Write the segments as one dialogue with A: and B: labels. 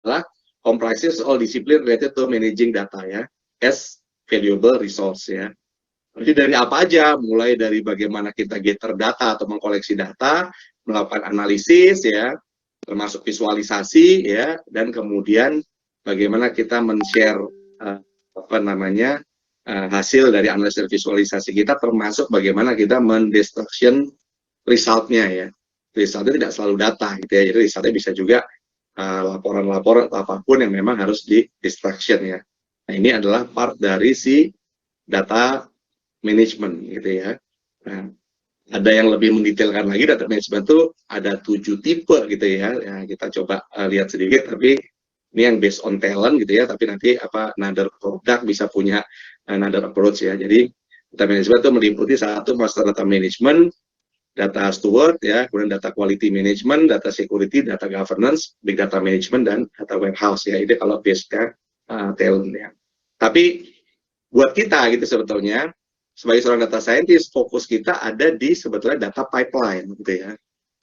A: adalah comprises all discipline related to managing data ya, as valuable resource ya. Jadi dari apa aja, mulai dari bagaimana kita gather data atau mengkoleksi data, melakukan analisis ya, termasuk visualisasi ya, dan kemudian bagaimana kita men-share hasil dari analisis visualisasi kita, termasuk bagaimana kita mendestruction resultnya ya. Resultnya tidak selalu data gitu ya, jadi resultnya bisa juga laporan-laporan atau apapun yang memang harus di destruction ya. Nah ini adalah part dari si data management gitu ya. Nah, ada yang lebih mendetailkan lagi, data management itu ada 7 tipe gitu ya. Ya kita coba lihat sedikit, tapi ini yang based on talent gitu ya, tapi nanti another product bisa punya another approach ya. Jadi data management itu meliputi satu master data management, data steward ya, kemudian data quality management, data security, data governance, big data management, dan data warehouse ya. Ini kalau base-nya talent ya. Tapi buat kita gitu sebetulnya sebagai seorang data scientist, fokus kita ada di sebetulnya data pipeline gitu ya.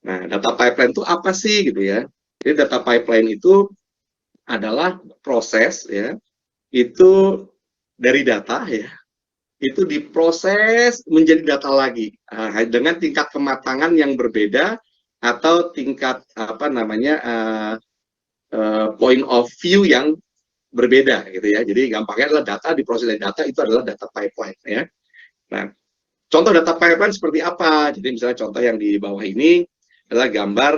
A: Nah, data pipeline itu apa sih gitu ya? Jadi data pipeline itu adalah proses ya, itu dari data ya, itu diproses menjadi data lagi dengan tingkat kematangan yang berbeda atau tingkat point of view yang berbeda gitu ya. Jadi gampangnya adalah data diproses dari data, itu adalah data pipeline ya. Nah, contoh data pipeline seperti apa? Jadi misalnya contoh yang di bawah ini adalah gambar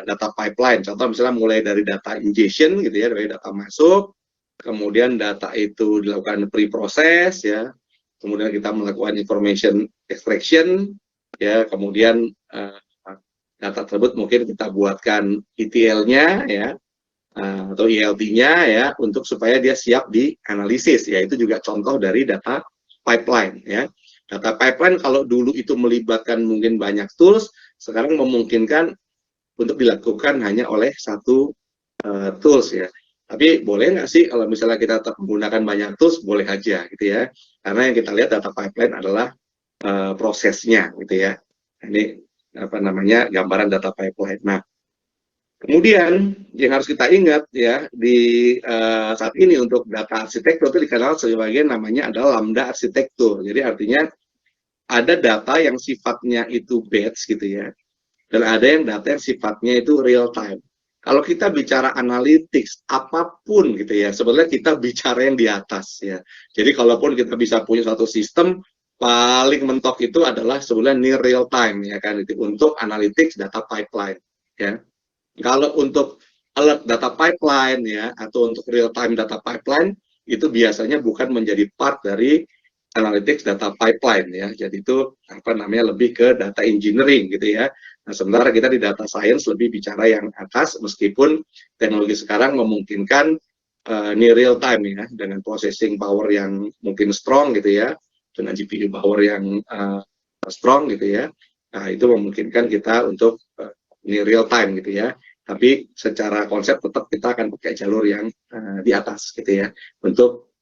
A: data pipeline. Contoh misalnya mulai dari data ingestion gitu ya, dari data masuk, kemudian data itu dilakukan pre-process ya, kemudian kita melakukan information extraction ya, kemudian data tersebut mungkin kita buatkan ETL-nya ya, atau ELT-nya ya, untuk supaya dia siap dianalisis ya. Itu juga contoh dari data pipeline ya. Data pipeline kalau dulu itu melibatkan mungkin banyak tools, sekarang memungkinkan untuk dilakukan hanya oleh satu tools ya. Tapi boleh nggak sih kalau misalnya kita tetap menggunakan banyak tools, boleh aja gitu ya. Karena yang kita lihat data pipeline adalah prosesnya gitu ya. Ini gambaran data pipeline. Nah, kemudian yang harus kita ingat ya di saat ini untuk data arsitektur itu dikenal sebagai namanya adalah lambda arsitektur. Jadi artinya ada data yang sifatnya itu batch gitu ya, dan ada yang data yang sifatnya itu real time. Kalau kita bicara analytics apapun gitu ya, sebenarnya kita bicara yang di atas ya. Jadi kalaupun kita bisa punya satu sistem, paling mentok itu adalah sebenarnya near real time ya kan, itu untuk analytics data pipeline ya. Kalau untuk alert data pipeline ya, atau untuk real time data pipeline, itu biasanya bukan menjadi part dari analytics data pipeline ya. Jadi itu lebih ke data engineering gitu ya. Nah, sementara kita di data science lebih bicara yang atas, meskipun teknologi sekarang memungkinkan near real time ya, dengan processing power yang mungkin strong gitu ya, dengan GPU power yang strong gitu ya. Nah, itu memungkinkan kita untuk near real time gitu ya. Tapi secara konsep tetap kita akan pakai jalur yang di atas gitu ya, untuk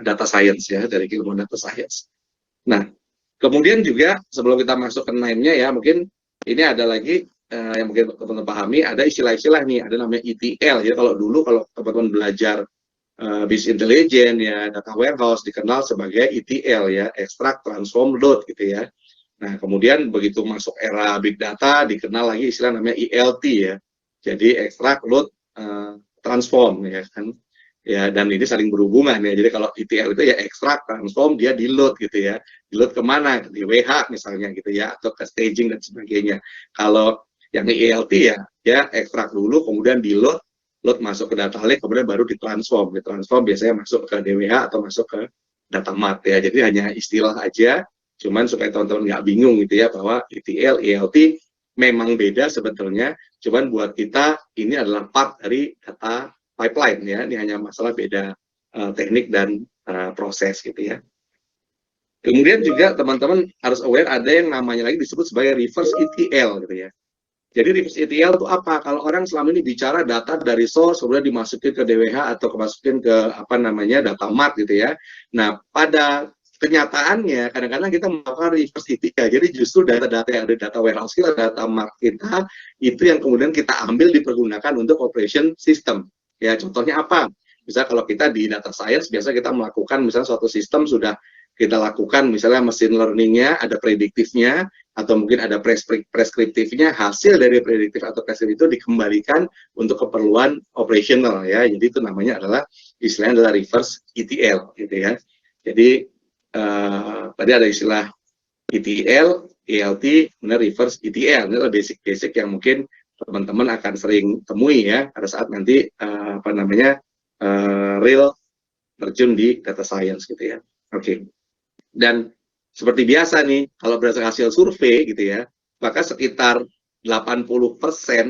A: data science ya, dari ilmu data science. Nah, kemudian juga sebelum kita masuk ke name-nya ya, mungkin ini ada lagi yang mungkin teman-teman pahami, ada istilah-istilah nih, ada namanya ETL. Jadi kalau dulu kalau teman-teman belajar business intelligence ya, data warehouse dikenal sebagai ETL ya, extract, transform, load gitu ya. Nah, kemudian begitu masuk era big data dikenal lagi istilah namanya ELT ya. Jadi extract, load, transform ya kan. Ya, dan ini saling berhubungan ya. Jadi kalau ETL itu ya extract, transform, dia di load gitu ya. Di load kemana? Di WH misalnya gitu ya, atau ke staging dan sebagainya. Kalau yang ELT ya extract dulu, kemudian di load, load masuk ke data lake, kemudian baru ditransform. Ditransform biasanya masuk ke DWH atau masuk ke data mart ya. Jadi hanya istilah aja, cuman supaya teman-teman nggak bingung gitu ya, bahwa ETL, ELT memang beda sebetulnya, cuman buat kita ini adalah part dari data pipeline ya, ini hanya masalah beda teknik dan proses gitu ya. Kemudian juga teman-teman harus aware ada yang namanya lagi disebut sebagai reverse ETL gitu ya. Jadi reverse ETL itu apa? Kalau orang selama ini bicara data dari source kemudian dimasukin ke DWH atau dimasukin ke data mart gitu ya. Nah, pada kenyataannya kadang-kadang kita melakukan reverse etika. Jadi justru data-data yang ada di data warehouse kita, data market kita, itu yang kemudian kita ambil dipergunakan untuk operation system. Ya, contohnya apa? Misalnya kalau kita di data science, biasa kita melakukan misalnya suatu sistem sudah kita lakukan, misalnya machine learning-nya, ada prediktifnya, atau mungkin ada preskriptifnya, hasil dari prediktif atau preskriptif itu dikembalikan untuk keperluan operational ya. Jadi itu namanya adalah istilahnya adalah reverse ETL gitu ya. Jadi tadi ada istilah ETL, ELT, kemudian reverse ETL. Ini adalah basic-basic yang mungkin teman-teman akan sering temui ya pada saat nanti real terjun di data science gitu ya. Oke. Dan seperti biasa nih, kalau berdasarkan hasil survei gitu ya, maka sekitar 80%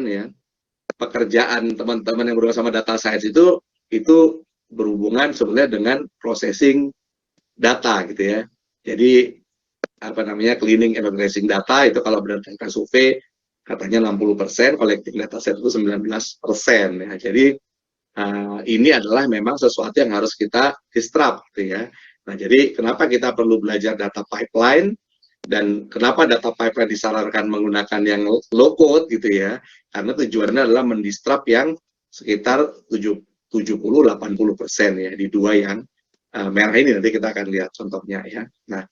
A: ya pekerjaan teman-teman yang berhubungan sama data science itu berhubungan sebenarnya dengan processing data gitu ya. Jadi cleaning and organizing data itu kalau berdasarkan survei katanya 60%, collecting data set itu 19% ya. Jadi ini adalah memang sesuatu yang harus kita disrupt gitu ya. Nah, jadi kenapa kita perlu belajar data pipeline dan kenapa data pipeline disarankan menggunakan yang low code gitu ya? Karena tujuannya adalah mendisrupt yang sekitar 70-80% ya di dua yang merah ini, nanti kita akan lihat contohnya ya. Nah,